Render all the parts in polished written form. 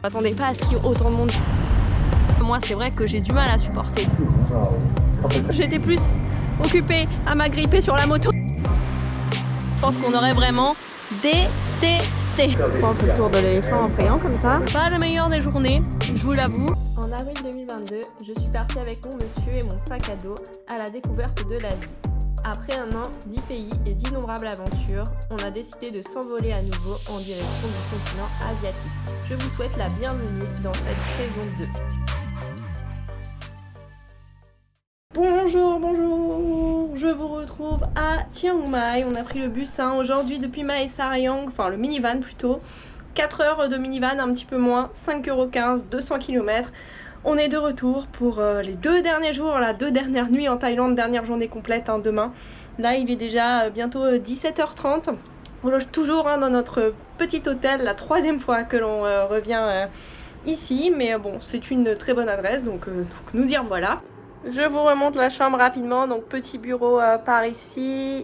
Je m'attendais pas à ce qu'il y ait autant de monde. Moi, c'est vrai que j'ai du mal à supporter. J'étais plus occupée à m'agripper sur la moto. Je pense qu'on aurait vraiment détesté. On fait le tour de l'éléphant en payant comme ça. Pas le meilleur des journées, je vous l'avoue. En avril 2022, je suis partie avec mon monsieur et mon sac à dos à la découverte de l'Asie. Après un an, 10 pays et d'innombrables aventures, on a décidé de s'envoler à nouveau en direction du continent asiatique. Je vous souhaite la bienvenue dans cette saison 2. Bonjour, je vous retrouve à Chiang Mai. On a pris le bus aujourd'hui depuis Mae Sariang, enfin le minivan plutôt. 4 heures de minivan, un petit peu moins, 5,15 €, 200 km. On est de retour pour les 2 derniers jours, la 2 dernières nuits en Thaïlande, dernière journée complète demain. Là il est déjà bientôt 17h30. On loge toujours dans notre petit hôtel, la 3e fois que l'on revient ici. Mais bon, c'est une très bonne adresse, donc nous y revoilà. Je vous remonte la chambre rapidement, donc petit bureau par ici.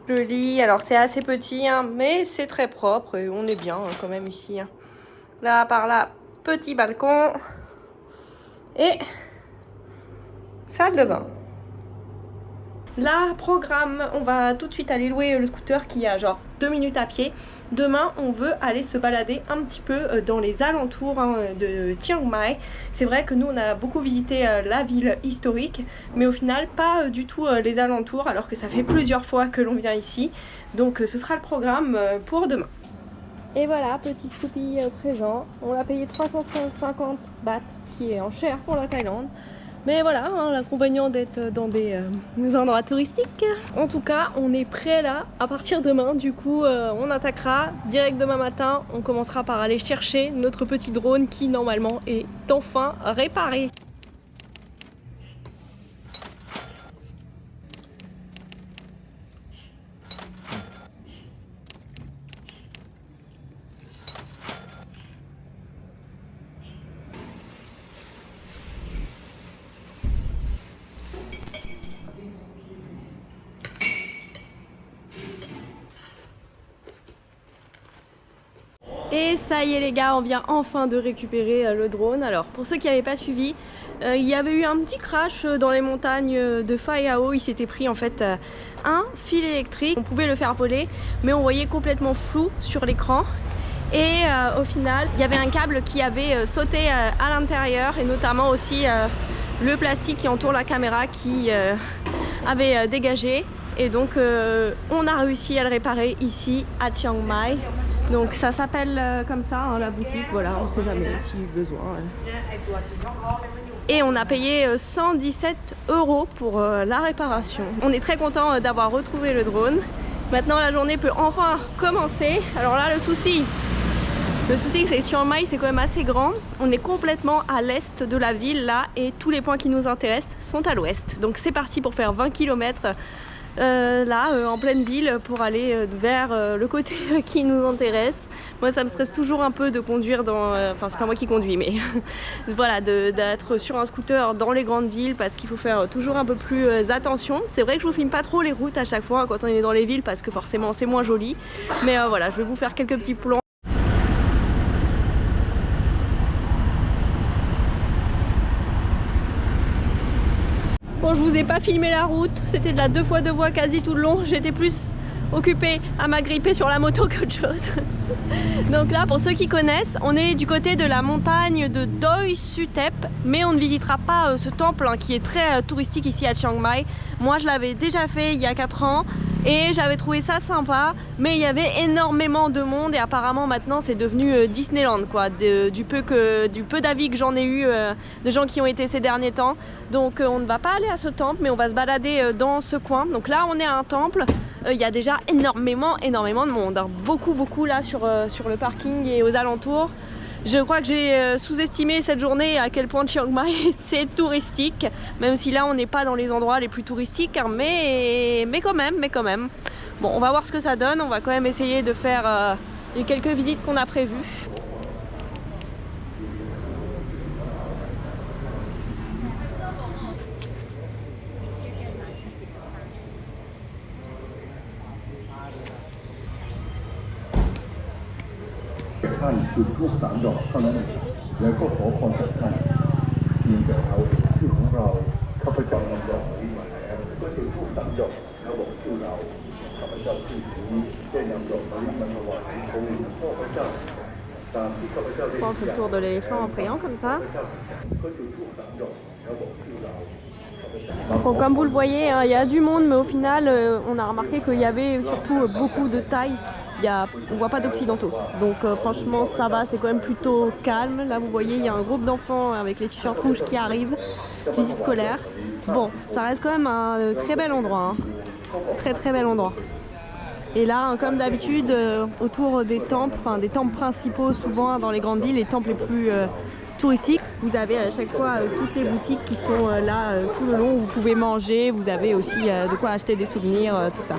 Le lit, alors c'est assez petit, mais c'est très propre et on est bien quand même ici. Là, par là, petit balcon. Et salle de bain. Là, programme, on va tout de suite aller louer le scooter qui a genre 2 minutes à pied. Demain, on veut aller se balader un petit peu dans les alentours de Chiang Mai. C'est vrai que nous, on a beaucoup visité la ville historique, mais au final, pas du tout les alentours, alors que ça fait plusieurs fois que l'on vient ici. Donc, ce sera le programme pour demain. Et voilà, petit Scoopy présent. On l'a payé 350 bahts, ce qui est en cher pour la Thaïlande. Mais voilà, l'inconvénient d'être dans des endroits touristiques. En tout cas, on est prêt là à partir demain. Du coup, on attaquera direct demain matin. On commencera par aller chercher notre petit drone qui normalement est enfin réparé. Et ça y est les gars, on vient enfin de récupérer le drone. Alors pour ceux qui n'avaient pas suivi, il y avait eu un petit crash dans les montagnes de Phai Ao. Il s'était pris en fait un fil électrique. On pouvait le faire voler, mais on voyait complètement flou sur l'écran. Et au final, il y avait un câble qui avait sauté à l'intérieur et notamment aussi le plastique qui entoure la caméra qui avait dégagé. Et donc on a réussi à le réparer ici à Chiang Mai. Donc ça s'appelle comme ça, la boutique, voilà, on sait jamais si besoin. Et on a payé 117 € pour la réparation. On est très content d'avoir retrouvé le drone. Maintenant la journée peut enfin commencer. Alors là le souci c'est que Chiang Mai c'est quand même assez grand. On est complètement à l'est de la ville là et tous les points qui nous intéressent sont à l'ouest. Donc c'est parti pour faire 20 km. En pleine ville pour aller vers le côté qui nous intéresse. Moi ça me stresse toujours un peu de conduire dans... Enfin c'est pas moi qui conduis mais voilà, d'être sur un scooter dans les grandes villes parce qu'il faut faire toujours un peu plus attention. C'est vrai que je vous filme pas trop les routes à chaque fois quand on est dans les villes parce que forcément c'est moins joli. Mais voilà, je vais vous faire quelques petits plans. Bon, je vous ai pas filmé la route, c'était de la 2x2 voies quasi tout le long. J'étais plus occupée à m'agripper sur la moto qu'autre chose. Donc là, pour ceux qui connaissent, on est du côté de la montagne de Doi Suthep, mais on ne visitera pas ce temple qui est très touristique ici à Chiang Mai. Moi, je l'avais déjà fait il y a 4 ans et j'avais trouvé ça sympa, mais il y avait énormément de monde et apparemment maintenant c'est devenu Disneyland quoi, du peu d'avis que j'en ai eu de gens qui ont été ces derniers temps. Donc on ne va pas aller à ce temple, mais on va se balader dans ce coin. Donc là on est à un temple, il y a déjà énormément de monde, beaucoup là sur le parking et aux alentours. Je crois que j'ai sous-estimé cette journée à quel point Chiang Mai c'est touristique, même si là on n'est pas dans les endroits les plus touristiques, mais quand même. Bon, on va voir ce que ça donne, on va quand même essayer de faire les quelques visites qu'on a prévues. ท่านจุดธูป3 ดอกเท่านั้นแล้วก็ขอพรจากท่านเพียงแต่เอาชื่อของเราข้าพเจ้านำดอกนี้มาแล้วก็จุดธูป3 ดอกแล้วบอกชื่อเราข้าพเจ้าชื่อนี้ได้นำดอกมะลิมาถวายพระองค์พ่อพระเจ้าตามที่ข้าพเจ้าได้ On fait le tour de l'éléphant en priant comme ça. Bon, comme vous le voyez, il y a du monde, mais au final, on a remarqué qu'il y avait surtout beaucoup de Thaïs. On ne voit pas d'occidentaux. Donc franchement, ça va, c'est quand même plutôt calme. Là, vous voyez, il y a un groupe d'enfants avec les t-shirts rouges qui arrivent, visite scolaire. Bon, ça reste quand même un très bel endroit. Hein. Très très bel endroit. Et là, comme d'habitude, autour des temples, enfin des temples principaux, souvent dans les grandes villes, les temples les plus touristiques, vous avez à chaque fois toutes les boutiques qui sont là tout le long où vous pouvez manger, vous avez aussi de quoi acheter des souvenirs, tout ça.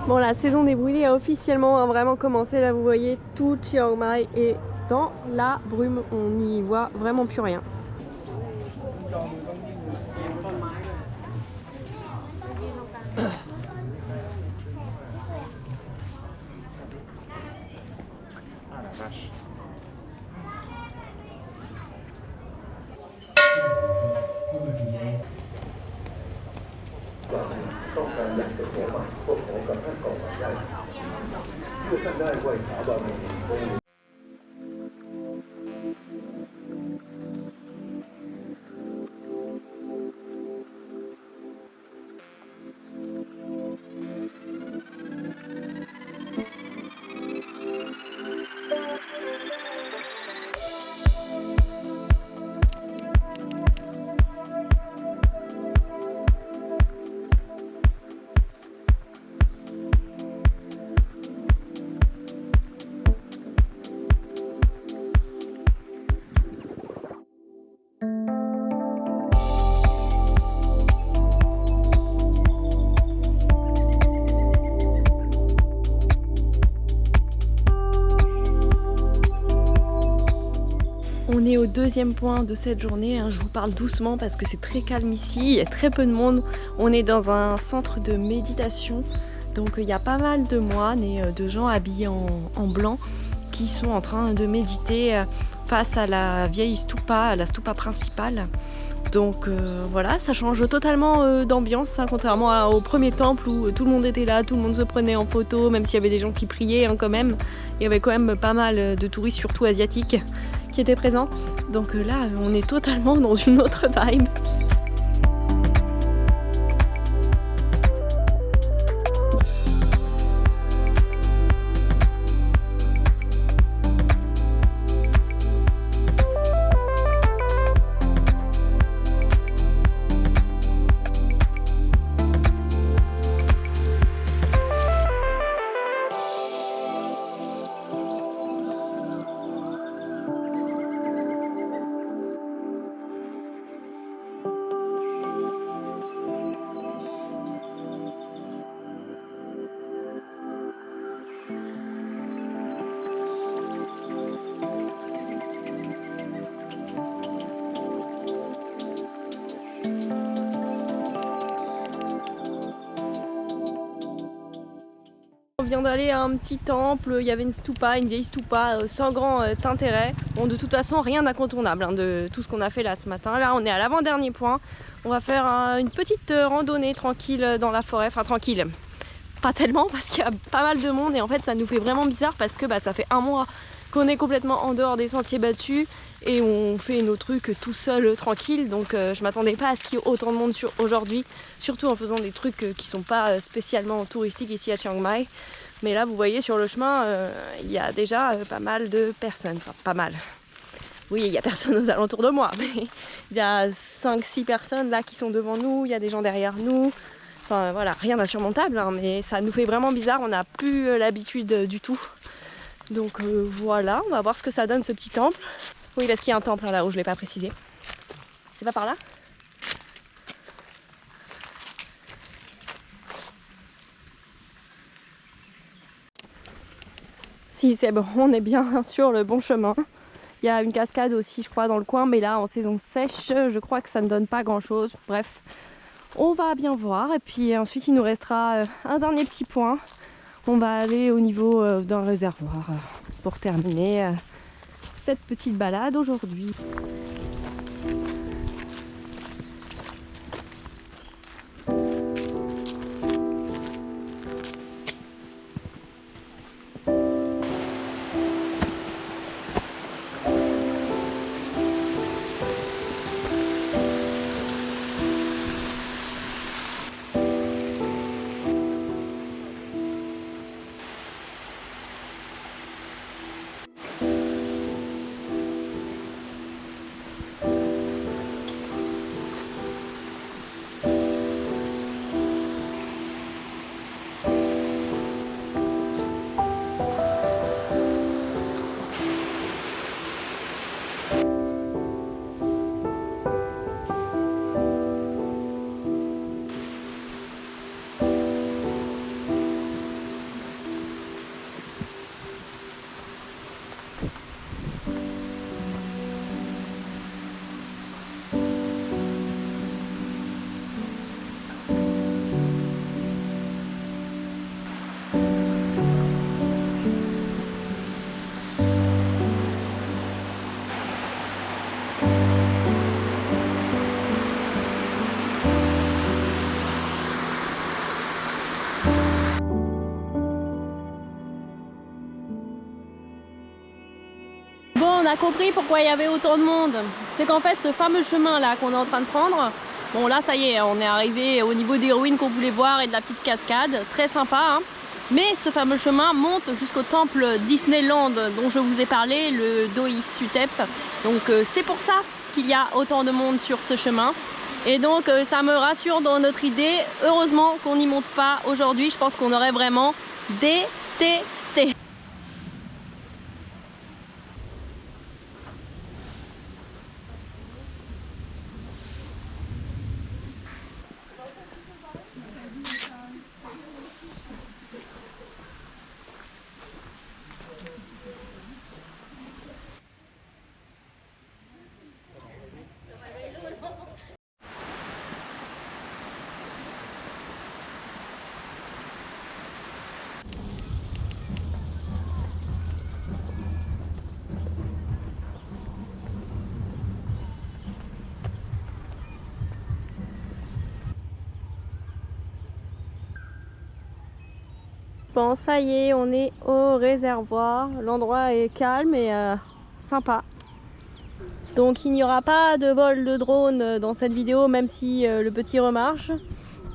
Bon, la saison des brûlés a officiellement vraiment commencé. Là, vous voyez, tout Chiang Mai est dans la brume. On n'y voit vraiment plus rien. On est au deuxième point de cette journée, hein. Je vous parle doucement parce que c'est très calme ici, il y a très peu de monde. On est dans un centre de méditation, donc il y a pas mal de moines et de gens habillés en blanc qui sont en train de méditer face à la vieille stupa, la stupa principale. Donc voilà, ça change totalement d'ambiance, hein, contrairement au premier temple où tout le monde était là, tout le monde se prenait en photo, même s'il y avait des gens qui priaient, hein, quand même. Il y avait quand même pas mal de touristes, surtout asiatiques, qui étaient présents. Donc là, on est totalement dans une autre vibe. On vient d'aller à un petit temple, il y avait une stupa, une vieille stupa sans grand intérêt. Bon, de toute façon, rien d'incontournable, hein, de tout ce qu'on a fait là ce matin. Là, on est à l'avant-dernier point. On va faire une petite randonnée tranquille dans la forêt. Enfin, tranquille, pas tellement parce qu'il y a pas mal de monde et en fait, ça nous fait vraiment bizarre parce que ça fait un mois qu'on est complètement en dehors des sentiers battus et on fait nos trucs tout seul, tranquille. Donc je m'attendais pas à ce qu'il y ait autant de monde aujourd'hui, surtout en faisant des trucs qui sont pas spécialement touristiques ici à Chiang Mai. Mais là, vous voyez sur le chemin, il y a déjà pas mal de personnes, enfin pas mal. Oui, il y a personne aux alentours de moi, mais il y a 5-6 personnes là qui sont devant nous, il y a des gens derrière nous. Enfin voilà, rien d'insurmontable, hein, mais ça nous fait vraiment bizarre, on n'a plus l'habitude du tout. Donc voilà, on va voir ce que ça donne ce petit temple. Oui, parce qu'il y a un temple là où je ne l'ai pas précisé. C'est pas par là ? Si, c'est bon, on est bien sur le bon chemin. Il y a une cascade aussi, je crois, dans le coin, mais là, en saison sèche, je crois que ça ne donne pas grand-chose. Bref, on va bien voir. Et puis ensuite, il nous restera un dernier petit point. On va aller au niveau d'un réservoir pour terminer cette petite balade aujourd'hui. On a compris pourquoi il y avait autant de monde. C'est qu'en fait ce fameux chemin là qu'on est en train de prendre, bon là ça y est, on est arrivé au niveau des ruines qu'on voulait voir et de la petite cascade, très sympa hein. Mais ce fameux chemin monte jusqu'au temple Disneyland dont je vous ai parlé, le Doi Suthep. Donc c'est pour ça qu'il y a autant de monde sur ce chemin. Et donc ça me rassure dans notre idée. Heureusement qu'on n'y monte pas aujourd'hui, je pense qu'on aurait vraiment détesté. Bon, ça y est, on est au réservoir. L'endroit est calme et sympa. Donc il n'y aura pas de vol de drone dans cette vidéo, même si le petit remarche.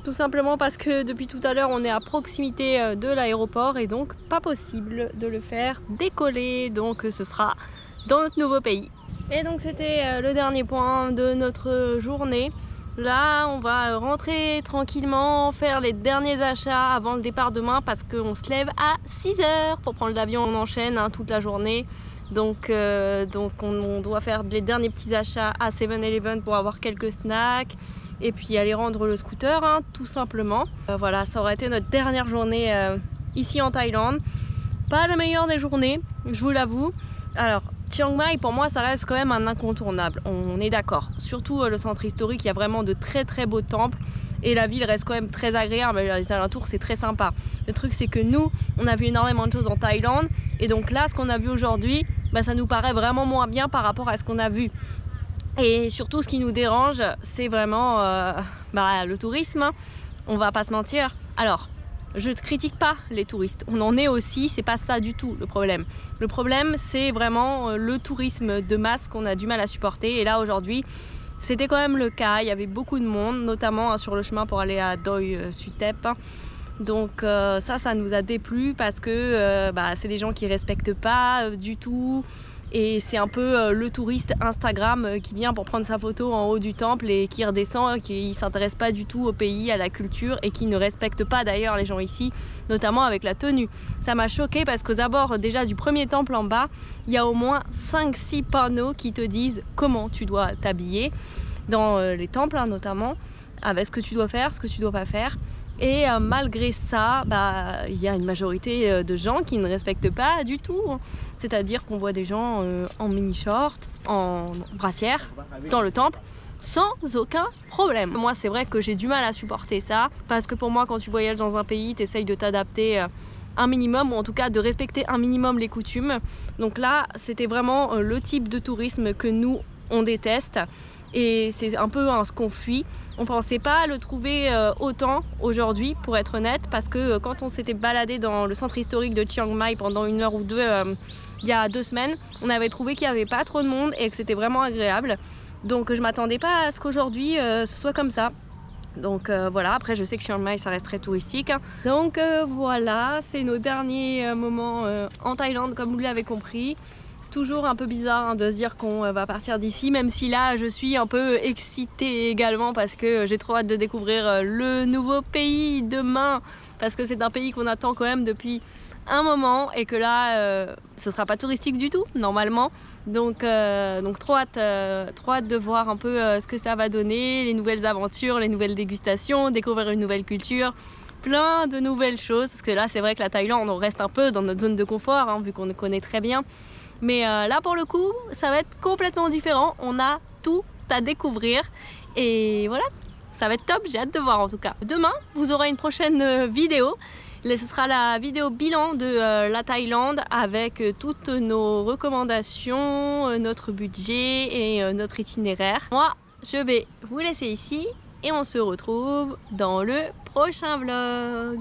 Tout simplement parce que depuis tout à l'heure, on est à proximité de l'aéroport et donc pas possible de le faire décoller. Donc ce sera dans notre nouveau pays. Et donc c'était le dernier point de notre journée. Là, on va rentrer tranquillement, faire les derniers achats avant le départ demain parce qu'on se lève à 6 h pour prendre l'avion. On enchaîne hein, toute la journée. Donc on doit faire les derniers petits achats à 7-Eleven pour avoir quelques snacks et puis aller rendre le scooter, hein, tout simplement. Voilà, ça aurait été notre dernière journée ici en Thaïlande. Pas la meilleure des journées, je vous l'avoue. Alors, Chiang Mai, pour moi, ça reste quand même un incontournable, on est d'accord. Surtout le centre historique, il y a vraiment de très très beaux temples et la ville reste quand même très agréable, les alentours c'est très sympa. Le truc c'est que nous, on a vu énormément de choses en Thaïlande et donc là, ce qu'on a vu aujourd'hui, bah, ça nous paraît vraiment moins bien par rapport à ce qu'on a vu. Et surtout, ce qui nous dérange, c'est vraiment le tourisme, on va pas se mentir. Alors, je ne critique pas les touristes, on en est aussi, c'est pas ça du tout le problème. Le problème c'est vraiment le tourisme de masse qu'on a du mal à supporter, et là aujourd'hui c'était quand même le cas, il y avait beaucoup de monde, notamment sur le chemin pour aller à Doi Suthep. Donc ça nous a déplu parce que c'est des gens qui respectent pas du tout. Et c'est un peu le touriste Instagram qui vient pour prendre sa photo en haut du temple et qui redescend, qui ne s'intéresse pas du tout au pays, à la culture, et qui ne respecte pas d'ailleurs les gens ici, notamment avec la tenue. Ça m'a choqué parce qu'aux abords déjà du premier temple en bas, il y a au moins 5-6 panneaux qui te disent comment tu dois t'habiller, dans les temples notamment, avec ce que tu dois faire, ce que tu dois pas faire. Et malgré ça, il y a une majorité de gens qui ne respectent pas du tout. C'est-à-dire qu'on voit des gens en mini-short, en brassière, dans le temple, sans aucun problème. Moi, c'est vrai que j'ai du mal à supporter ça, parce que pour moi, quand tu voyages dans un pays, tu essayes de t'adapter un minimum, ou en tout cas de respecter un minimum les coutumes. Donc là, c'était vraiment le type de tourisme que nous, on déteste. Et c'est un peu ce qu'on fuit. On pensait pas le trouver autant aujourd'hui, pour être honnête, parce que quand on s'était baladé dans le centre historique de Chiang Mai pendant 1 heure ou 2 il y a 2 semaines, on avait trouvé qu'il n'y avait pas trop de monde et que c'était vraiment agréable. Donc je m'attendais pas à ce qu'aujourd'hui ce soit comme ça. Donc voilà, après je sais que Chiang Mai ça reste très touristique. Donc voilà, c'est nos derniers moments en Thaïlande, comme vous l'avez compris. Toujours un peu bizarre de se dire qu'on va partir d'ici, même si là je suis un peu excitée également parce que j'ai trop hâte de découvrir le nouveau pays demain, parce que c'est un pays qu'on attend quand même depuis un moment et que là ce sera pas touristique du tout normalement. Donc trop hâte de voir un peu ce que ça va donner, les nouvelles aventures, les nouvelles dégustations, découvrir une nouvelle culture, plein de nouvelles choses, parce que là c'est vrai que la Thaïlande on reste un peu dans notre zone de confort vu qu'on connaît très bien. Mais là pour le coup ça va être complètement différent, on a tout à découvrir et voilà, ça va être top, j'ai hâte de voir en tout cas. Demain vous aurez une prochaine vidéo, ce sera la vidéo bilan de la Thaïlande avec toutes nos recommandations, notre budget et notre itinéraire. Moi je vais vous laisser ici et on se retrouve dans le prochain vlog.